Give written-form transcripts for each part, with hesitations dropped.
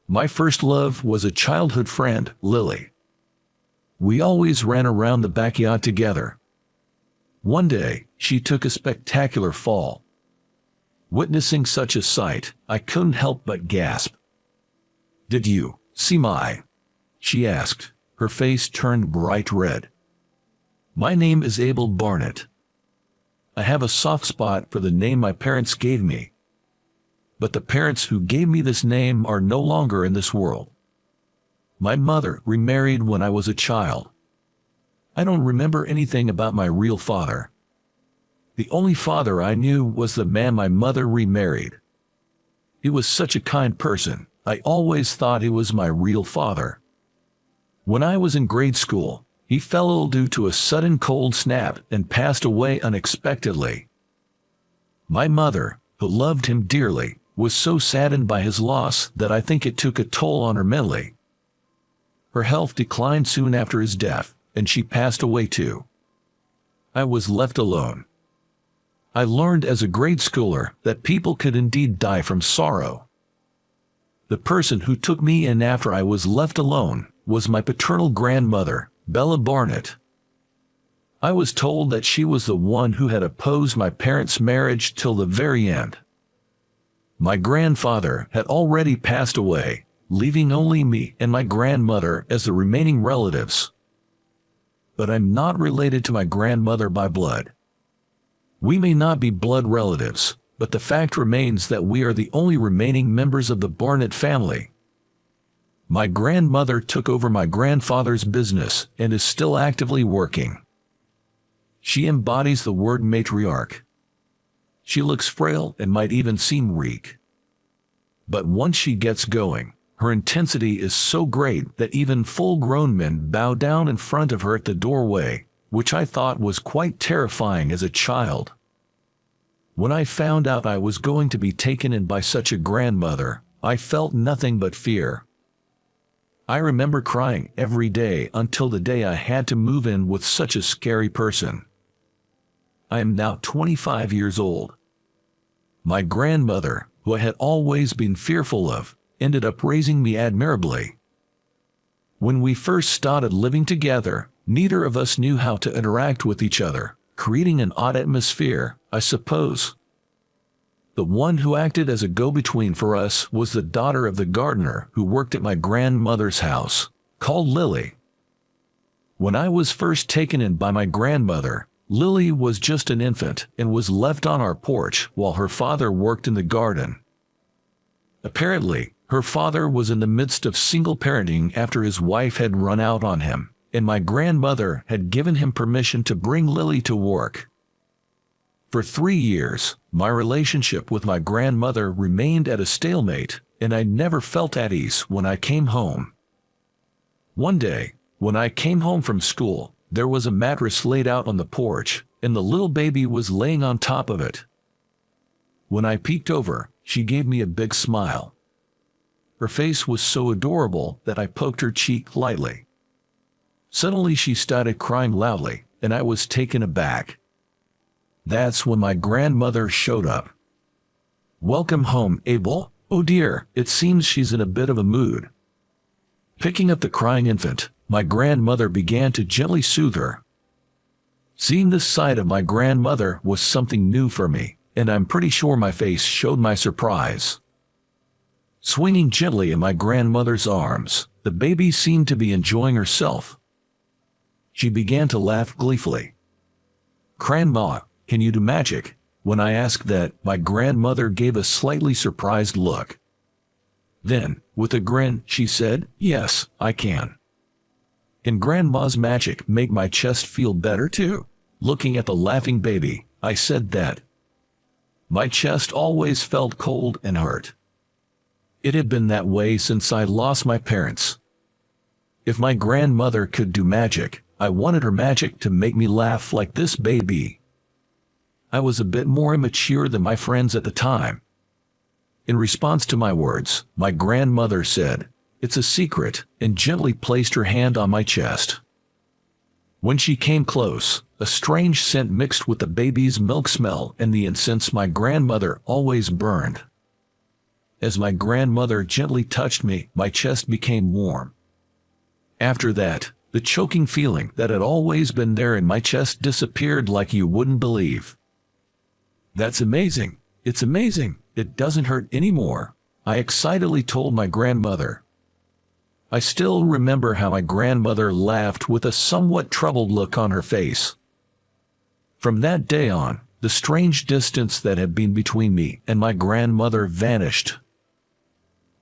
My first love was a childhood friend, Lily. We always ran around the backyard together. One day, she took a spectacular fall. Witnessing such a sight, I couldn't help but gasp. "Did you see my?" she asked, her face turned bright red. "My name is Abel Barnett. I have a soft spot for the name my parents gave me. But the parents who gave me this name are no longer in this world. My mother remarried when I was a child. I don't remember anything about my real father. The only father I knew was the man my mother remarried. He was such a kind person, I always thought he was my real father. When I was in grade school, he fell ill due to a sudden cold snap and passed away unexpectedly. My mother, who loved him dearly, was so saddened by his loss that I think it took a toll on her mentally. Her health declined soon after his death, and she passed away too. I was left alone. I learned as a grade schooler that people could indeed die from sorrow. The person who took me in after I was left alone was my paternal grandmother, Bella Barnett. I was told that she was the one who had opposed my parents' marriage till the very end. My grandfather had already passed away, leaving only me and my grandmother as the remaining relatives. But I'm not related to my grandmother by blood. We may not be blood relatives, but the fact remains that we are the only remaining members of the Barnett family. My grandmother took over my grandfather's business and is still actively working. She embodies the word matriarch. She looks frail and might even seem weak. But once she gets going, her intensity is so great that even full-grown men bow down in front of her at the doorway, which I thought was quite terrifying as a child. When I found out I was going to be taken in by such a grandmother, I felt nothing but fear. I remember crying every day until the day I had to move in with such a scary person. I am now 25 years old. My grandmother, who I had always been fearful of, ended up raising me admirably. When we first started living together, neither of us knew how to interact with each other, creating an odd atmosphere, I suppose. The one who acted as a go-between for us was the daughter of the gardener who worked at my grandmother's house, called Lily. When I was first taken in by my grandmother, Lily was just an infant and was left on our porch while her father worked in the garden. Apparently, her father was in the midst of single parenting after his wife had run out on him, and my grandmother had given him permission to bring Lily to work. For 3 years, my relationship with my grandmother remained at a stalemate, and I never felt at ease when I came home. One day, when I came home from school, there was a mattress laid out on the porch, and the little baby was laying on top of it. When I peeked over, she gave me a big smile. Her face was so adorable that I poked her cheek lightly. Suddenly she started crying loudly, and I was taken aback. That's when my grandmother showed up. "Welcome home, Abel. Oh dear, it seems she's in a bit of a mood." Picking up the crying infant, my grandmother began to gently soothe her. Seeing this side of my grandmother was something new for me, and I'm pretty sure my face showed my surprise. Swinging gently in my grandmother's arms, the baby seemed to be enjoying herself. She began to laugh gleefully. "Grandma, can you do magic?" When I asked that, my grandmother gave a slightly surprised look. Then, with a grin, she said, "Yes, I can." "Can Grandma's magic make my chest feel better too?" Looking at the laughing baby, I said that. My chest always felt cold and hurt. It had been that way since I lost my parents. If my grandmother could do magic, I wanted her magic to make me laugh like this baby. I was a bit more immature than my friends at the time. In response to my words, my grandmother said, "It's a secret," and gently placed her hand on my chest. When she came close, a strange scent mixed with the baby's milk smell and the incense my grandmother always burned. As my grandmother gently touched me, my chest became warm. After that, the choking feeling that had always been there in my chest disappeared like you wouldn't believe. "That's amazing. It's amazing. It doesn't hurt anymore," I excitedly told my grandmother. I still remember how my grandmother laughed with a somewhat troubled look on her face. From that day on, the strange distance that had been between me and my grandmother vanished.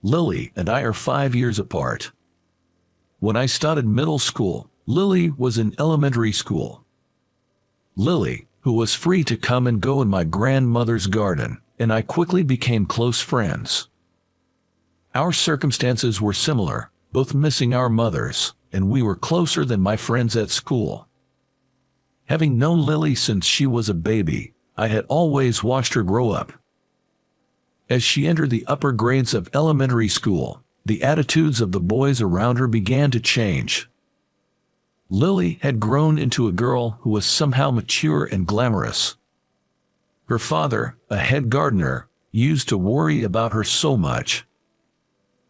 Lily and I are 5 years apart. When I started middle school, Lily was in elementary school. Lily, who was free to come and go in my grandmother's garden, and I quickly became close friends. Our circumstances were similar, both missing our mothers, and we were closer than my friends at school. Having known Lily since she was a baby, I had always watched her grow up. As she entered the upper grades of elementary school, the attitudes of the boys around her began to change. Lily had grown into a girl who was somehow mature and glamorous. Her father, a head gardener, used to worry about her so much.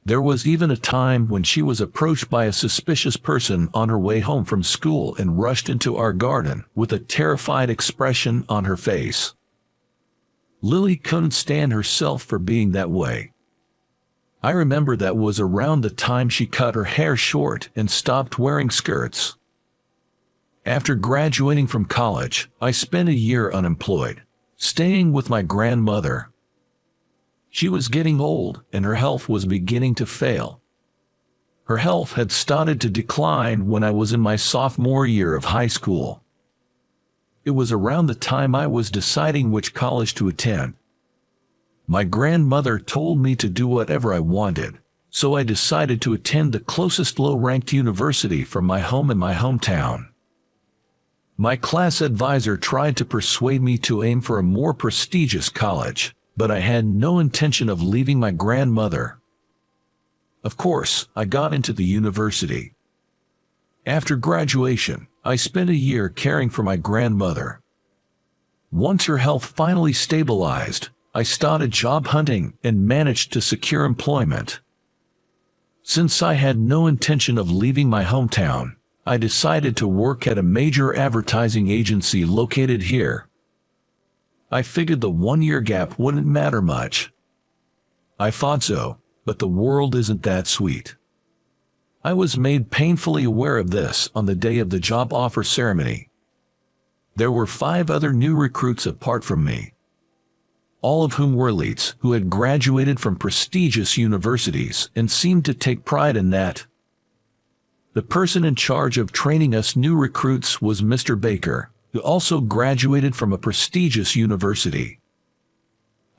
There was even a time when she was approached by a suspicious person on her way home from school and rushed into our garden with a terrified expression on her face. Lily couldn't stand herself for being that way. I remember that was around the time she cut her hair short and stopped wearing skirts. After graduating from college, I spent a year unemployed, staying with my grandmother. She was getting old and her health was beginning to fail. Her health had started to decline when I was in my sophomore year of high school. It was around the time I was deciding which college to attend. My grandmother told me to do whatever I wanted, so I decided to attend the closest low-ranked university from my home in my hometown. My class advisor tried to persuade me to aim for a more prestigious college, but I had no intention of leaving my grandmother. Of course, I got into the university. After graduation, I spent a year caring for my grandmother. Once her health finally stabilized, I started job hunting and managed to secure employment. Since I had no intention of leaving my hometown, I decided to work at a major advertising agency located here. I figured the 1-year gap wouldn't matter much. I thought so, but the world isn't that sweet. I was made painfully aware of this on the day of the job offer ceremony. There were 5 other new recruits apart from me, all of whom were elites who had graduated from prestigious universities and seemed to take pride in that. The person in charge of training us new recruits was Mr. Baker, who also graduated from a prestigious university.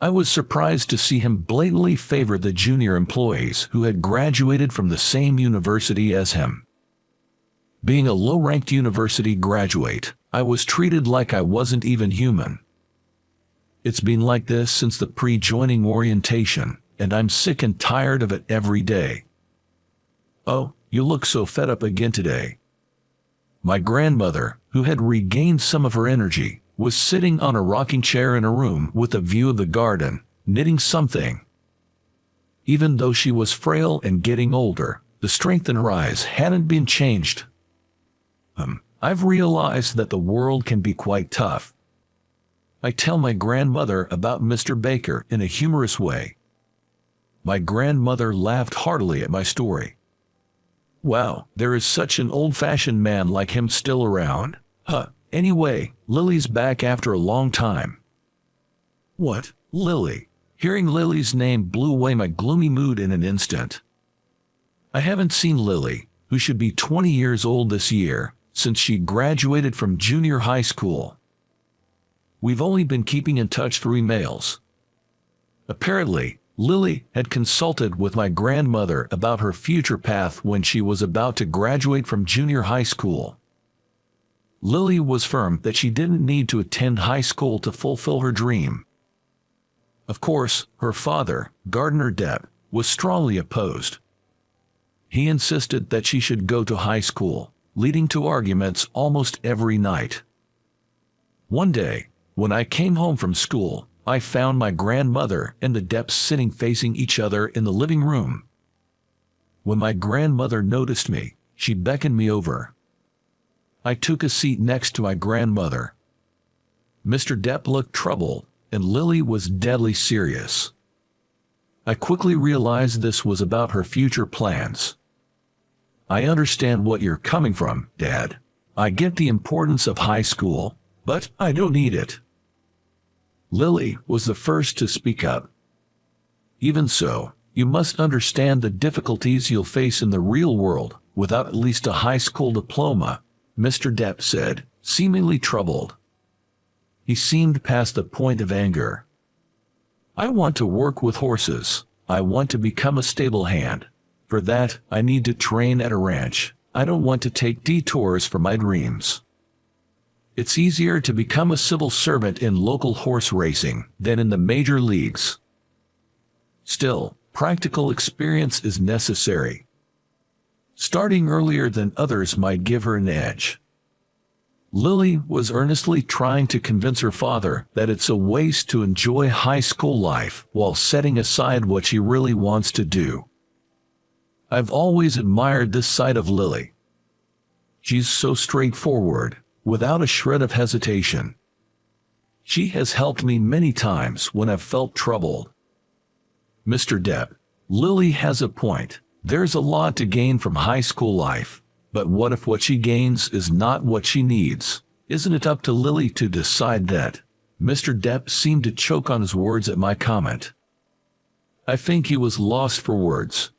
I was surprised to see him blatantly favor the junior employees who had graduated from the same university as him. Being a low-ranked university graduate, I was treated like I wasn't even human. It's been like this since the pre-joining orientation, and I'm sick and tired of it every day. "Oh, you look so fed up again today." My grandmother, who had regained some of her energy, was sitting on a rocking chair in a room with a view of the garden, knitting something. Even though she was frail and getting older, the strength in her eyes hadn't been changed. I've realized that the world can be quite tough. I tell my grandmother about Mr. Baker in a humorous way. My grandmother laughed heartily at my story. "Wow, there is such an old-fashioned man like him still around. Anyway, Lily's back after a long time." "What, Lily?" Hearing Lily's name blew away my gloomy mood in an instant. I haven't seen Lily, who should be 20 years old this year, since she graduated from junior high school. We've only been keeping in touch through emails. Apparently, Lily had consulted with my grandmother about her future path when she was about to graduate from junior high school. Lily was firm that she didn't need to attend high school to fulfill her dream. Of course, her father, Gardener Depp, was strongly opposed. He insisted that she should go to high school, leading to arguments almost every night. One day, when I came home from school, I found my grandmother and the Depps sitting facing each other in the living room. When my grandmother noticed me, she beckoned me over. I took a seat next to my grandmother. Mr. Depp looked troubled, and Lily was deadly serious. I quickly realized this was about her future plans. I understand what you're coming from, Dad. I get the importance of high school, but I don't need it. Lily was the first to speak up. Even so, you must understand the difficulties you'll face in the real world without at least a high school diploma, Mr. Depp said, seemingly troubled. He seemed past the point of anger. I want to work with horses. I want to become a stable hand. For that, I need to train at a ranch. I don't want to take detours for my dreams. It's easier to become a civil servant in local horse racing than in the major leagues. Still, practical experience is necessary. Starting earlier than others might give her an edge. Lily was earnestly trying to convince her father that it's a waste to enjoy high school life while setting aside what she really wants to do. I've always admired this side of Lily. She's so straightforward, without a shred of hesitation. She has helped me many times when I've felt troubled. Mr. Depp, Lily has a point. There's a lot to gain from high school life, but what if what she gains is not what she needs? Isn't it up to Lily to decide that? Mr. Depp seemed to choke on his words at my comment. I think he was lost for words.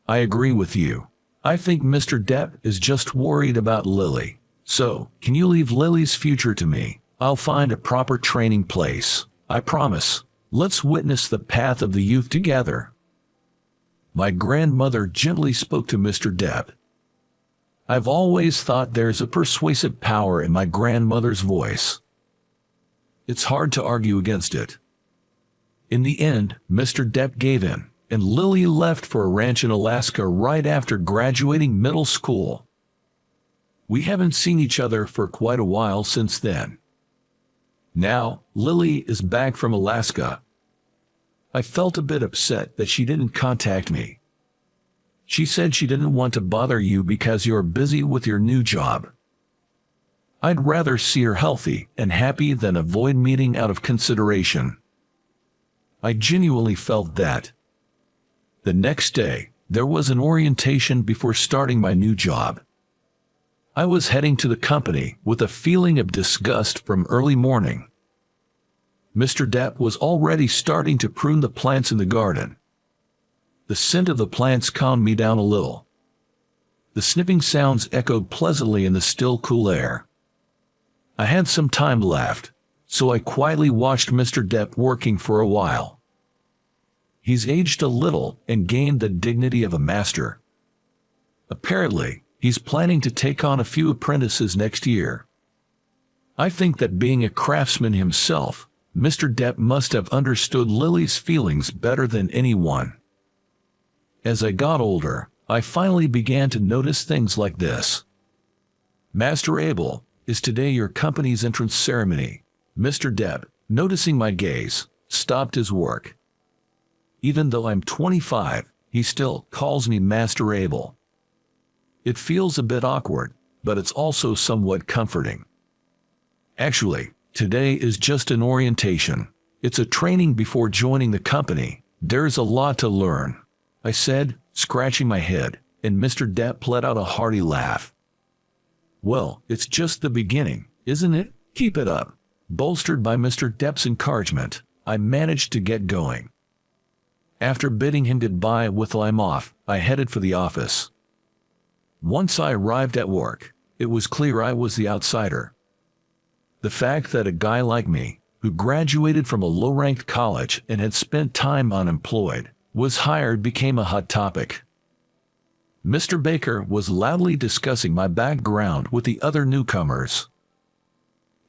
I agree with you. I think Mr. Depp is just worried about Lily. So, can you leave Lily's future to me? I'll find a proper training place. I promise. Let's witness the path of the youth together. My grandmother gently spoke to Mr. Depp. I've always thought there's a persuasive power in my grandmother's voice. It's hard to argue against it. In the end, Mr. Depp gave in, and Lily left for a ranch in Alaska right after graduating middle school. We haven't seen each other for quite a while since then. Now, Lily is back from Alaska. I felt a bit upset that she didn't contact me. She said she didn't want to bother you because you're busy with your new job. I'd rather see her healthy and happy than avoid meeting out of consideration. I genuinely felt that. The next day, there was an orientation before starting my new job. I was heading to the company with a feeling of disgust from early morning. Mr. Depp was already starting to prune the plants in the garden. The scent of the plants calmed me down a little. The snipping sounds echoed pleasantly in the still, cool air. I had some time left, so I quietly watched Mr. Depp working for a while. He's aged a little and gained the dignity of a master. Apparently, he's planning to take on a few apprentices next year. I think that being a craftsman himself, Mr. Depp must have understood Lily's feelings better than anyone. As I got older, I finally began to notice things like this. Master Abel, is today your company's entrance ceremony? Mr. Depp, noticing my gaze, stopped his work. Even though I'm 25, he still calls me Master Abel. It feels a bit awkward, but it's also somewhat comforting. Actually, today is just an orientation. It's a training before joining the company. There's a lot to learn, I said, scratching my head, and Mr. Depp let out a hearty laugh. Well, it's just the beginning, isn't it? Keep it up. Bolstered by Mr. Depp's encouragement, I managed to get going. After bidding him goodbye with I'm off, I headed for the office. Once I arrived at work, it was clear I was the outsider. The fact that a guy like me, who graduated from a low-ranked college and had spent time unemployed, was hired became a hot topic. Mr. Baker was loudly discussing my background with the other newcomers.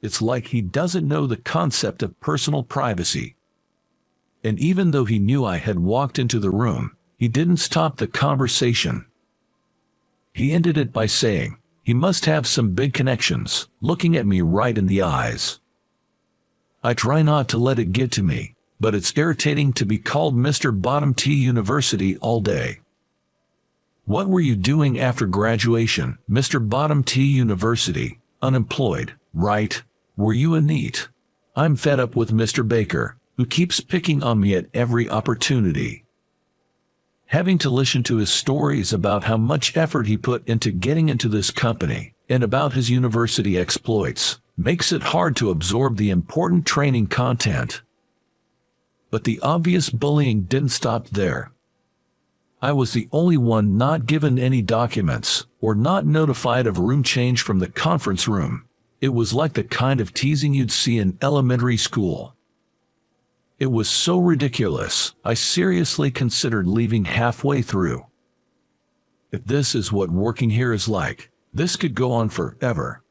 It's like he doesn't know the concept of personal privacy. And even though he knew I had walked into the room, he didn't stop the conversation. He ended it by saying, he must have some big connections, looking at me right in the eyes. I try not to let it get to me, but it's irritating to be called Mr. Bottom T University all day. What were you doing after graduation, Mr. Bottom T University? Unemployed, right? Were you a NEET? I'm fed up with Mr. Baker, who keeps picking on me at every opportunity. Having to listen to his stories about how much effort he put into getting into this company and about his university exploits makes it hard to absorb the important training content. But the obvious bullying didn't stop there. I was the only one not given any documents or not notified of room change from the conference room. It was like the kind of teasing you'd see in elementary school. It was so ridiculous, I seriously considered leaving halfway through. If this is what working here is like, this could go on forever.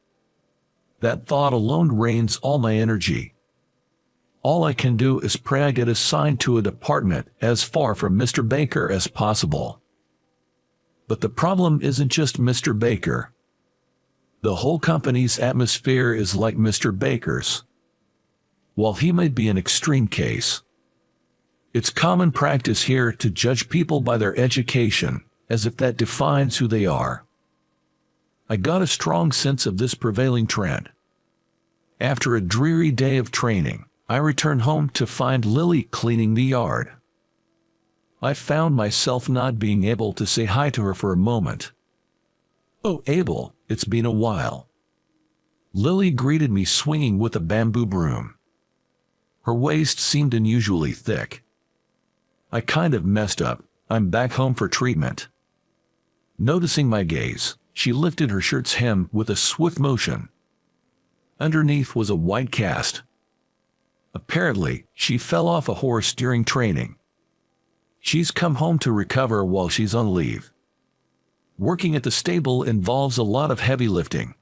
That thought alone drains all my energy. All I can do is pray I get assigned to a department as far from Mr. Baker as possible. But the problem isn't just Mr. Baker. The whole company's atmosphere is like Mr. Baker's. While he may be an extreme case, it's common practice here to judge people by their education, as if that defines who they are. I got a strong sense of this prevailing trend. After a dreary day of training, I returned home to find Lily cleaning the yard. I found myself not being able to say hi to her for a moment. "Oh, Abel, it's been a while." Lily greeted me swinging with a bamboo broom. Her waist seemed unusually thick. I kind of messed up. I'm back home for treatment. Noticing my gaze, she lifted her shirt's hem with a swift motion. Underneath was a white cast. Apparently, she fell off a horse during training. She's come home to recover while she's on leave. Working at the stable involves a lot of heavy lifting.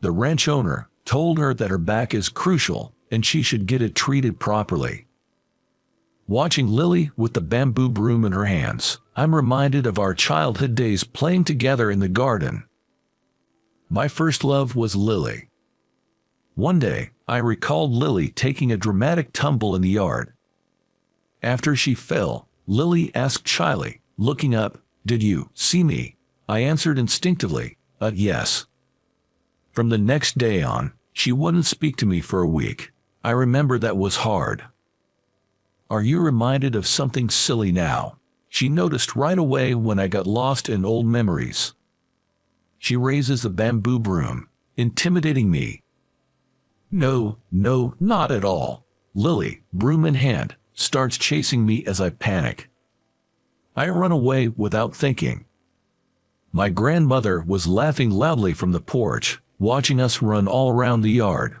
The ranch owner told her that her back is crucial and she should get it treated properly. Watching Lily with the bamboo broom in her hands, I'm reminded of our childhood days playing together in the garden. My first love was Lily. One day, I recalled Lily taking a dramatic tumble in the yard. After she fell, Lily asked shyly, looking up, "Did you see me?" I answered instinctively, yes. From the next day on, she wouldn't speak to me for a week. I remember that was hard. "Are you reminded of something silly now?" She noticed right away when I got lost in old memories. She raises the bamboo broom, intimidating me. No, not at all. Lily, broom in hand, starts chasing me as I panic. I run away without thinking. My grandmother was laughing loudly from the porch, watching us run all around the yard.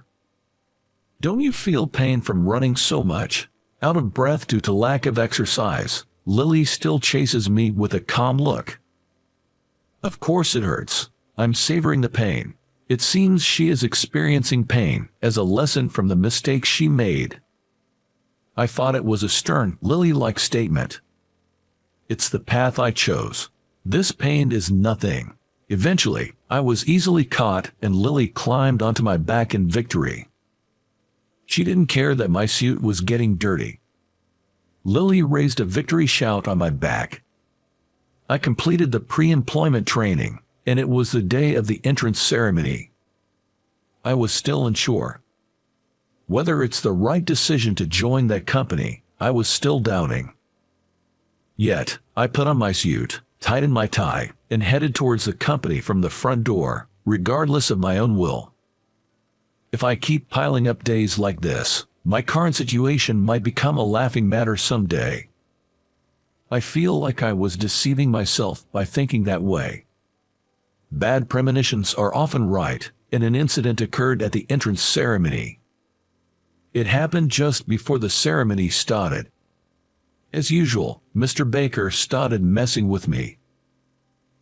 "Don't you feel pain from running so much?" Out of breath due to lack of exercise, Lily still chases me with a calm look. Of course it hurts. I'm savoring the pain. It seems she is experiencing pain as a lesson from the mistake she made. I thought it was a stern, Lily-like statement. It's the path I chose. This pain is nothing. Eventually, I was easily caught and Lily climbed onto my back in victory. She didn't care that my suit was getting dirty. Lily raised a victory shout on my back. I completed the pre-employment training, and it was the day of the entrance ceremony. I was still unsure. Whether it's the right decision to join that company, I was still doubting. Yet, I put on my suit, tightened my tie, and headed towards the company from the front door, regardless of my own will. If I keep piling up days like this, my current situation might become a laughing matter someday. I feel like I was deceiving myself by thinking that way. Bad premonitions are often right, and an incident occurred at the entrance ceremony. It happened just before the ceremony started. As usual, Mr. Baker started messing with me.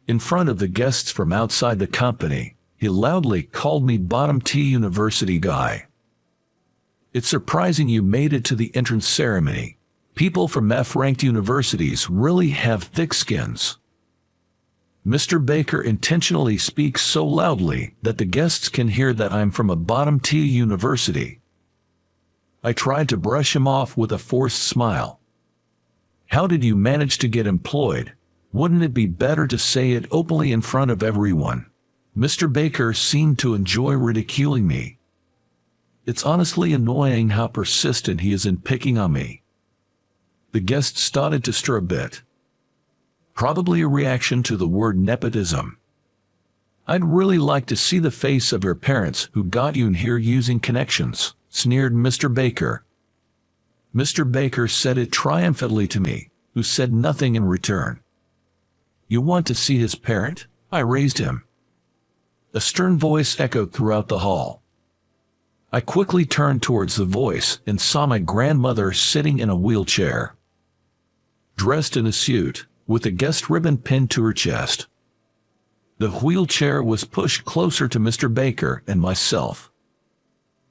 In front of the guests from outside the company, he loudly called me Bottom T University guy. It's surprising you made it to the entrance ceremony. People from F-ranked universities really have thick skins. Mr. Baker intentionally speaks so loudly that the guests can hear that I'm from a Bottom T University. I tried to brush him off with a forced smile. How did you manage to get employed? Wouldn't it be better to say it openly in front of everyone? Mr. Baker seemed to enjoy ridiculing me. It's honestly annoying how persistent he is in picking on me. The guest started to stir a bit. Probably a reaction to the word nepotism. I'd really like to see the face of your parents who got you in here using connections, sneered Mr. Baker. Mr. Baker said it triumphantly to me, who said nothing in return. You want to see his parent? I raised him. A stern voice echoed throughout the hall. I quickly turned towards the voice and saw my grandmother sitting in a wheelchair. Dressed in a suit, with a guest ribbon pinned to her chest. The wheelchair was pushed closer to Mr. Baker and myself.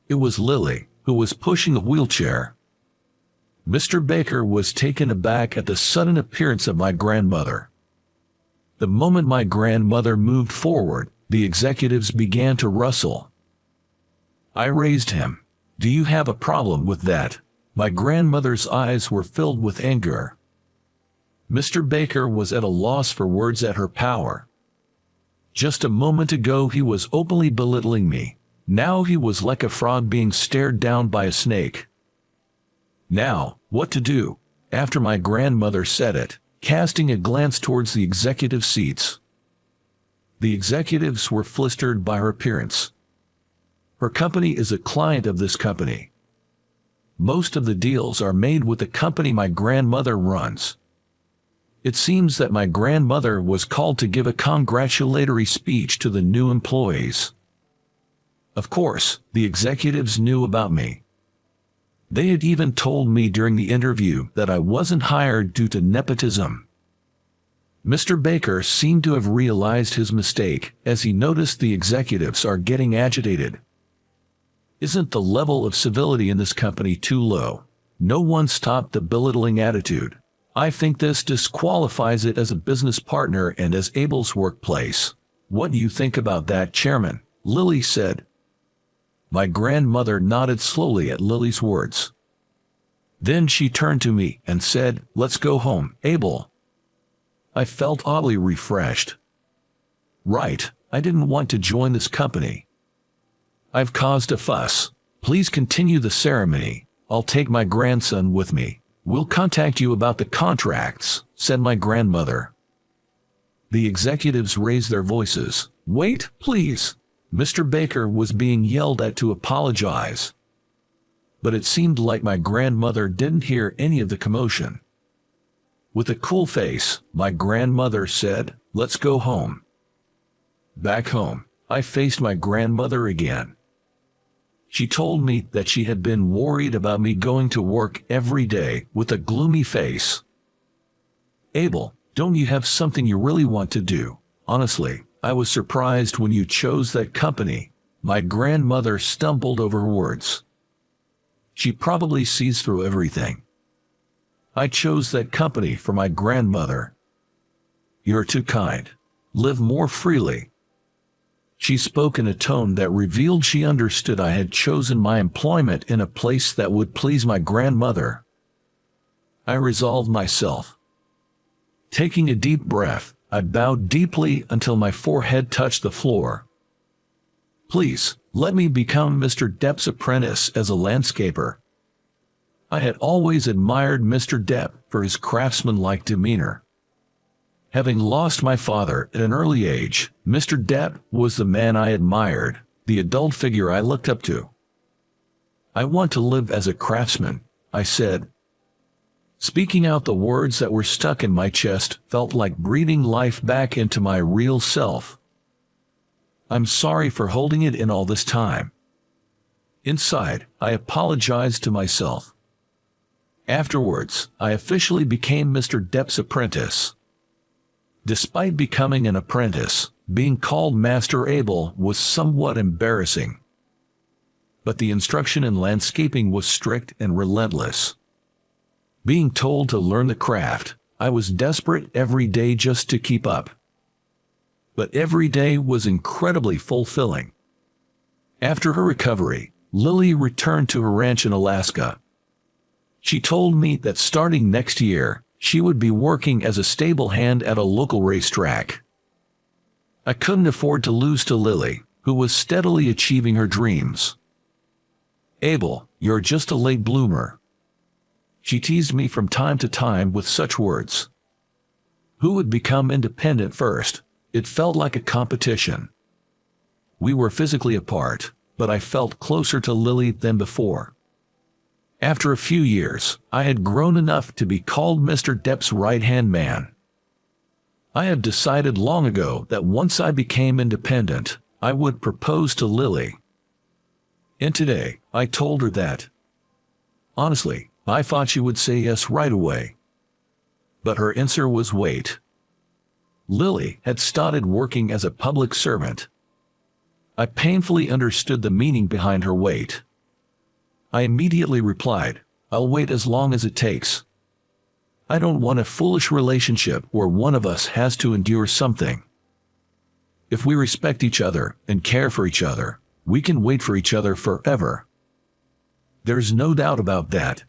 It was Lily, who was pushing the wheelchair. Mr. Baker was taken aback at the sudden appearance of my grandmother. The moment my grandmother moved forward, the executives began to rustle. I raised him. Do you have a problem with that? My grandmother's eyes were filled with anger. Mr. Baker was at a loss for words at her power. Just a moment ago he was openly belittling me. Now he was like a frog being stared down by a snake. Now, what to do? After my grandmother said it, casting a glance towards the executive seats. The executives were flustered by her appearance. Her company is a client of this company. Most of the deals are made with the company my grandmother runs. It seems that my grandmother was called to give a congratulatory speech to the new employees. Of course, the executives knew about me. They had even told me during the interview that I wasn't hired due to nepotism. Mr. Baker seemed to have realized his mistake as he noticed the executives are getting agitated. Isn't the level of civility in this company too low? No one stopped the belittling attitude. I think this disqualifies it as a business partner and as Abel's workplace. What do you think about that, Chairman? Lily said. My grandmother nodded slowly at Lily's words. Then she turned to me and said, "Let's go home, Abel." I felt oddly refreshed. Right, I didn't want to join this company. I've caused a fuss. Please continue the ceremony. I'll take my grandson with me. We'll contact you about the contracts, said my grandmother. The executives raised their voices. Wait, please. Mr. Baker was being yelled at to apologize. But it seemed like my grandmother didn't hear any of the commotion. With a cool face, my grandmother said, "Let's go home." Back home, I faced my grandmother again. She told me that she had been worried about me going to work every day with a gloomy face. Abel, don't you have something you really want to do? Honestly, I was surprised when you chose that company. My grandmother stumbled over words. She probably sees through everything. I chose that company for my grandmother. You're too kind. Live more freely. She spoke in a tone that revealed she understood I had chosen my employment in a place that would please my grandmother. I resolved myself. Taking a deep breath, I bowed deeply until my forehead touched the floor. Please, let me become Mr. Depp's apprentice as a landscaper. I had always admired Mr. Depp for his craftsmanlike demeanor. Having lost my father at an early age, Mr. Depp was the man I admired, the adult figure I looked up to. I want to live as a craftsman, I said. Speaking out the words that were stuck in my chest felt like breathing life back into my real self. I'm sorry for holding it in all this time. Inside, I apologized to myself. Afterwards, I officially became Mr. Depp's apprentice. Despite becoming an apprentice, being called Master Abel was somewhat embarrassing. But the instruction in landscaping was strict and relentless. Being told to learn the craft, I was desperate every day just to keep up. But every day was incredibly fulfilling. After her recovery, Lily returned to her ranch in Alaska. She told me that starting next year, she would be working as a stable hand at a local racetrack. I couldn't afford to lose to Lily, who was steadily achieving her dreams. "Abel, you're just a late bloomer." She teased me from time to time with such words. Who would become independent first? It felt like a competition. We were physically apart, but I felt closer to Lily than before. After a few years, I had grown enough to be called Mr. Depp's right-hand man. I had decided long ago that once I became independent, I would propose to Lily. And today, I told her that. Honestly, I thought she would say yes right away. But her answer was wait. Lily had started working as a public servant. I painfully understood the meaning behind her wait. I immediately replied, "I'll wait as long as it takes. I don't want a foolish relationship where one of us has to endure something. If we respect each other and care for each other, we can wait for each other forever." There's no doubt about that,